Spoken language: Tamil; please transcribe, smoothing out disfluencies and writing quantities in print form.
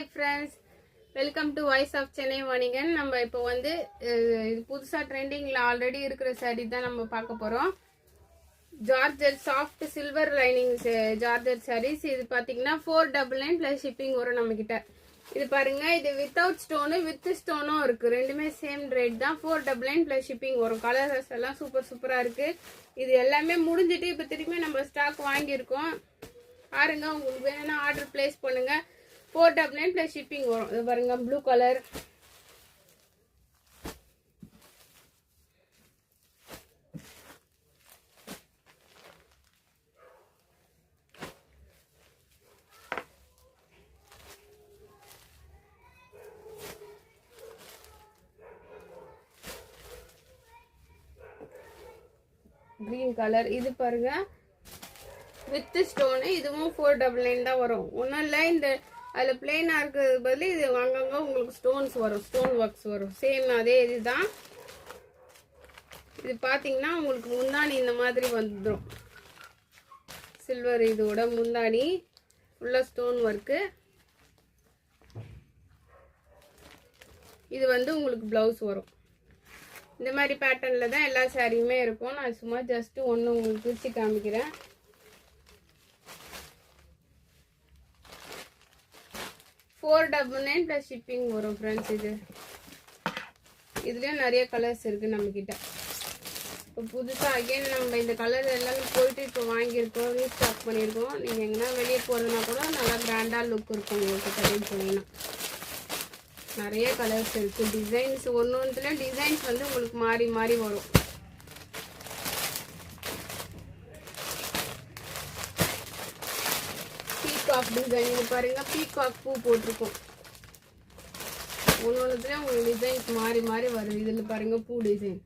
Hi friends, welcome to Voice of Chennai Vanigan. நம்ம இப்போ வந்து புதுசா ட்ரெண்டிங்ல ஆல்ரெடி இருக்கிற saree தான் நம்ம பார்க்க போறோம். Georgette soft silver lining georgette sarees. இது பாத்தீங்கன்னா 499 plus shipping வரும் நம்ம கிட்ட. இது பாருங்க, இது வித்தவுட் ஸ்டோன் வித் ஸ்டோனும் இருக்கு. ரெண்டுமே சேம் ரேட் தான். 499 plus shipping வரும். கலர்ஸ் எல்லாம் சூப்பரா இருக்கு. இது எல்லாமே முடிஞ்சிட்டு இப்போ திரும்பி நம்ம ஸ்டாக் வாங்கியிருக்கோம். பாருங்க, உங்களுக்கு வேணும்னா ஆர்டர் பிளேஸ் பண்ணுங்க. 499 plus shipping வரும். இது பாருங்க, ப்ளூ கலர், கிரீன் கலர். இது பாருங்க வித் ஸ்டோனு. இதுவும் 499 தான் வரும். ஒன்றும் இல்லை, இந்த அதில் பிளெயினாக இருக்கிறது பதில் இது அங்கங்கே உங்களுக்கு ஸ்டோன்ஸ் வரும், ஸ்டோன் ஒர்க்ஸ் வரும். சேம் அதே இதுதான். இது பார்த்தீங்கன்னா உங்களுக்கு முந்தானி இந்த மாதிரி வந்துடும். சில்வர் இதோட முந்தானி ஃபுல்லாக ஸ்டோன் ஒர்க்கு. இது வந்து உங்களுக்கு ப்ளவுஸ் வரும். இந்த மாதிரி பேட்டர்னில் தான் எல்லா சாரியுமே இருக்கும். நான் சும்மா ஜஸ்ட்டு ஒன்று உங்களுக்கு பிரித்து காமிக்கிறேன். $499 plus shipping வரும் ஃப்ரெண்ட்ஸ். இதுலேயும் நிறைய கலர்ஸ் இருக்குது நம்மக்கிட்ட. இப்போ புதுசாக அகைன் நம்ம இந்த கலர் எல்லாமே போயிட்டு இப்போ வாங்கியிருக்கோம், ரீஸ்டாக் பண்ணியிருக்கோம். நீங்கள் எங்கன்னா வெளியே போகிறதுனா கூட நல்லா கிராண்டாக லுக் இருக்கும் உங்களுக்கு கடைன்னு சொன்னீங்கன்னா. நிறைய கலர்ஸ் இருக்குது. டிசைன்ஸ் ஒன்றுத்துல டிசைன்ஸ் வந்து உங்களுக்கு மாறி மாறி வரும். பீகாக் டிசைன் இது பாருங்க, பீகாக் பூ போட்டிருக்கோம். ஒன்றுத்துலேயும் உங்களுக்கு டிசைன்ஸ் மாறி மாறி வருது. இதில் பாருங்க பூ டிசைன்.